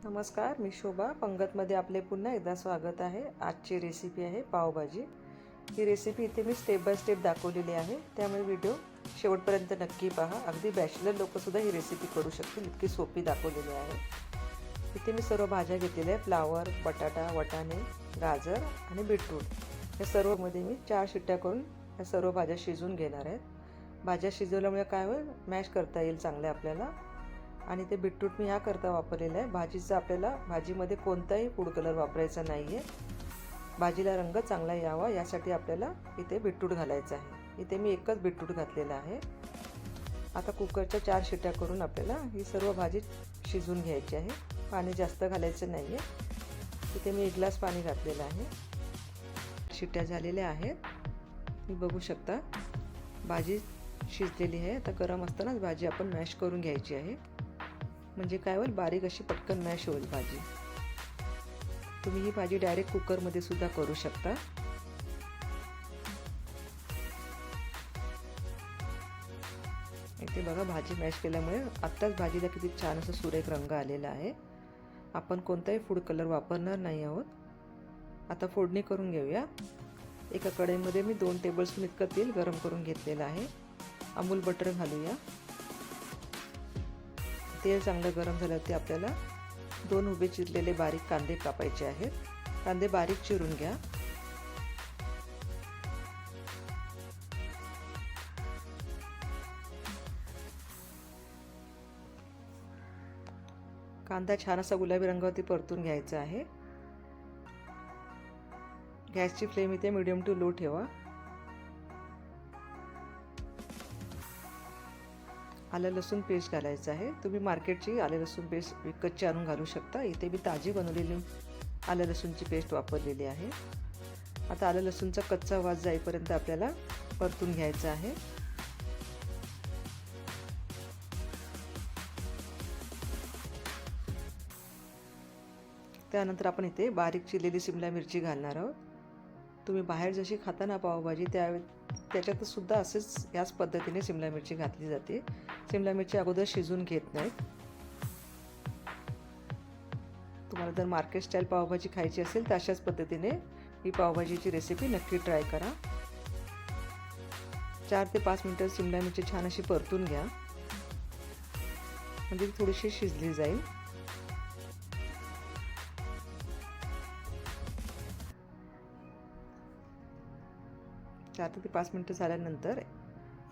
नमस्कार, मी शोभा पंगतमध्ये आपले पुन्हा एकदा स्वागत आहे. आजची रेसिपी आहे पावभाजी. ही रेसिपी इथे मी स्टेप बाय स्टेप दाखवलेली आहे, त्यामुळे व्हिडिओ शेवटपर्यंत नक्की पहा. अगदी बॅचलर लोकंसुद्धा ही रेसिपी करू शकतील, इतकी सोपी दाखवलेली आहे. इथे मी सर्व भाज्या घेतलेल्या आहे. फ्लावर, बटाटा, वाटाणे, गाजर आणि बीटरूट. या सर्वमध्ये मी 4 शिट्ट्या करून या सर्व भाज्या शिजवून घेणार आहेत. भाज्या शिजवल्यामुळे काय होईल, मॅश करता येईल चांगले आपल्याला. आणि ते बीटरूट मी याकरता वापरलेलं आहे, भाजीचा आपल्याला भाजीमध्ये कोणताही फूड कलर वापरायचा नाही आहे. भाजीला रंग चांगला यावा यासाठी आपल्याला इथे बीटरूट घालायचं आहे. इथे मी एकच बीटरूट घातलेला आहे. आता कुकरच्या 4 शिट्ट्या करून आपल्याला ही सर्व भाजी शिजवून घ्यायची आहे. पाणी जास्त घालायचं नाही आहे. इथे मी 1 ग्लास पाणी घातलेलं आहे. शिट्ट्या झालेल्या आहेत, मी बघू शकता. भाजी शिजलेली आहे. आता गरम असतानाच भाजी आपण मॅश करून घ्यायची आहे, म्हणजे काय होईल, बारीक अशी पटकन मॅश होईल भाजी. तुम्ही ही भाजी डायरेक्ट कुकरमध्ये सुद्धा करू शकता. इथे बघा, भाजी मॅश केल्यामुळे आत्ताच भाजीला किती छान असं सुरेख रंग आलेला आहे. आपण कोणताही फूड कलर वापरणार नाही आहोत. आता फोडणी करून घेऊया. एका कढईमध्ये मी 2 टेबलस्पून इतकं तेल गरम करून घेतलेलं आहे. अमूल बटर घालूया. तेल चांगलं गरम झाल्यावरती आपल्याला 2 उभे चिरलेले बारीक कांदे कापायचे आहेत. कांदे बारीक चिरून घ्या. कांदा छान असा गुलाबी रंगावरती परतून घ्यायचा आहे. गॅसची फ्लेम इथे मीडियम टू लो ठेवा. आलं लसूण पेस्ट घालायचं आहे. तुम्ही मार्केटची आलं लसूण पेस्ट विकतची आणून घालू शकता. इथे मी ताजी बनवलेली आलं लसूणची पेस्ट वापरलेली आहे. आता आलं लसूणचा कच्चा वास जाईपर्यंत आपल्याला परतून घ्यायचं आहे. त्यानंतर आपण इथे बारीक चिरलेली शिमला मिरची घालणार आहोत. तुम्ही बाहेर जशी खाता ना पावभाजी, त्याच्यात सुद्धा असेच याच पद्धतीने शिमला मिरची घातली जाते. शिमला मिरची अगोदर शिजून घेत नाहीत. तुम्हाला जर मार्केट स्टाईल पावभाजी खायची असेल तर अशाच पद्धतीने ही पावभाजीची रेसिपी नक्की ट्राय करा. 4 ते 5 मिनिटं शिमला मिरची छान अशी परतून घ्या, म्हणजे ती थोडीशी शिजली जाईल. चार ते 5 मिनिटं झाल्यानंतर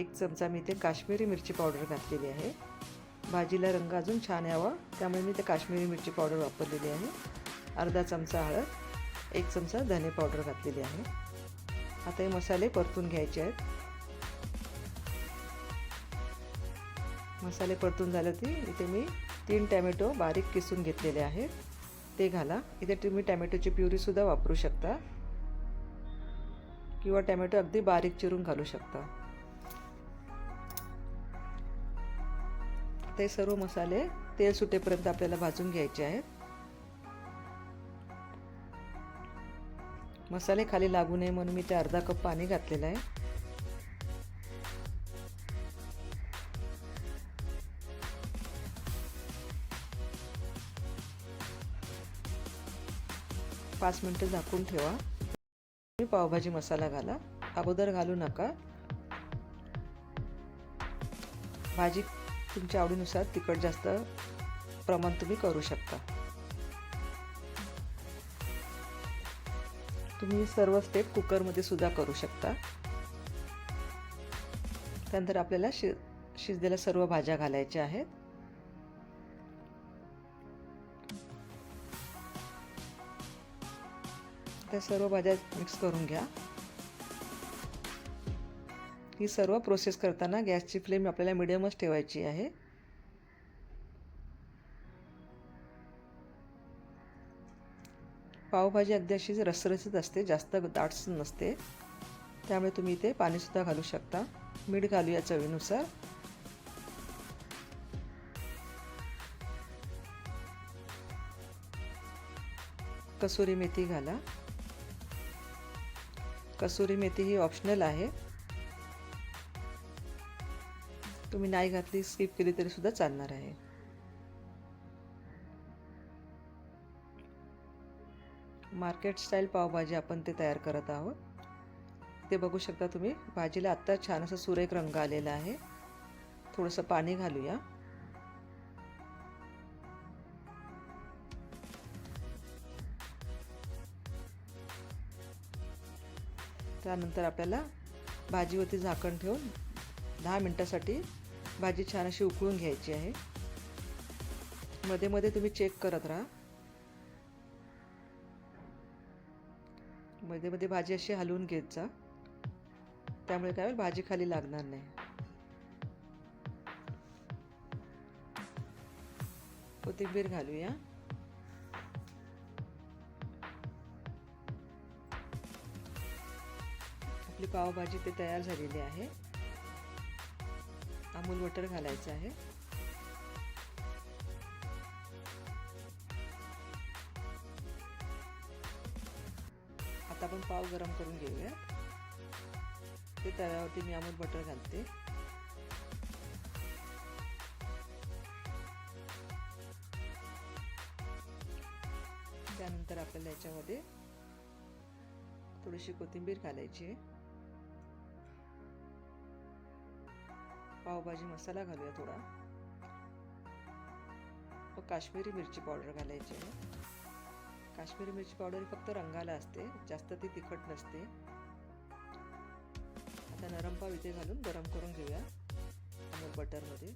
1 चमचा मी इथे काश्मीरी मिरची पावडर घातलेली आहे. भाजीला रंग अजून छान यावा त्यामुळे मी इथे काश्मीरी मिरची पावडर वापरलेली आहे. अर्धा चमचा हळद, 1 चमचा धने पावडर घातलेली आहे. आता हे मसाले परतून घ्यायचे आहेत. मसाले परतून झाले की इथे मी 3 टॅमॅटो बारीक किसून घेतलेले आहेत, ते घाला. इथे तुम्ही टॅमॅटोची प्युरी सुद्धा वापरू शकता किंवा टॅमॅटो अगदी बारीक चिरून घालू शकता. ते सर्व मसाले तेल सुटेपर्यंत आपल्याला भाजून घ्यायचे आहेत. मसाले खाली लागू नये म्हणून मी ते अर्धा कप पाणी घातलेलं आहे. पाच मिनिटं झाकून ठेवा. पावभाजी मसाला घाला, अगोदर घालू नका. भाजी तुमच्या आवडीनुसार तिखट जास्त प्रमाण तुम्ही करू शकता. तुम्ही सर्व स्टेप कुकरमध्ये सुद्धा करू शकता. त्यानंतर आपल्याला शिजलेल्या सर्व भाज्या घालायच्या आहेत. त्या सर्व भाज्या मिक्स करून घ्या. ही सर्व प्रोसेस करताना गॅसची फ्लेम आपल्याला मिडियमच ठेवायची आहे. पावभाजी अगदी अशी रसरशीत असते, जास्त दाट नसते, त्यामुळे तुम्ही इथे पाणीसुद्धा घालू शकता. मीठ घालूया चवीनुसार. कसुरी मेथी घाला. कसुरी मेथी ही ऑप्शनल आहे, तुम्ही नाही घातली, स्किप केली तरी सुद्धा चालणार आहे. मार्केट स्टाईल पावभाजी आपण ते तयार करत आहोत. ते बघू शकता तुम्ही. भाजीला आत्ता छान असा सुरेख रंग आलेला आहे. थोडंसं पाणी घालूया. त्यानंतर आपल्याला भाजीवरती झाकण ठेवून 10 मिनिटासाठी भाजी छान अशी उकळून घ्यायची आहे. मध्ये मध्ये तुम्ही चेक करत राहा. मध्ये मध्ये भाजी अशी हलवून घेत जा. त्यामुळे काय होईल, भाजी खाली लागणार नाही. कोथिंबीर घालूया. आपली पावभाजी ते तयार झालेली आहे. अमूल बटर घालायचं आहे. आता आपण पाव गरम करून घेऊया. ते तव्यावरती मी अमूल बटर घालते. त्यानंतर आपल्याला याच्यामध्ये थोडीशी कोथिंबीर घालायची आहे. पावभाजी मसाला घालूया थोडा. व काश्मीरी मिरची पावडर घालायची आहे. काश्मीरी मिरची पावडर फक्त रंगाला असते, जास्त ती तिखट नसते. आता नरम पाव इथे घालून गरम करून घेऊया अमूल बटरमध्ये.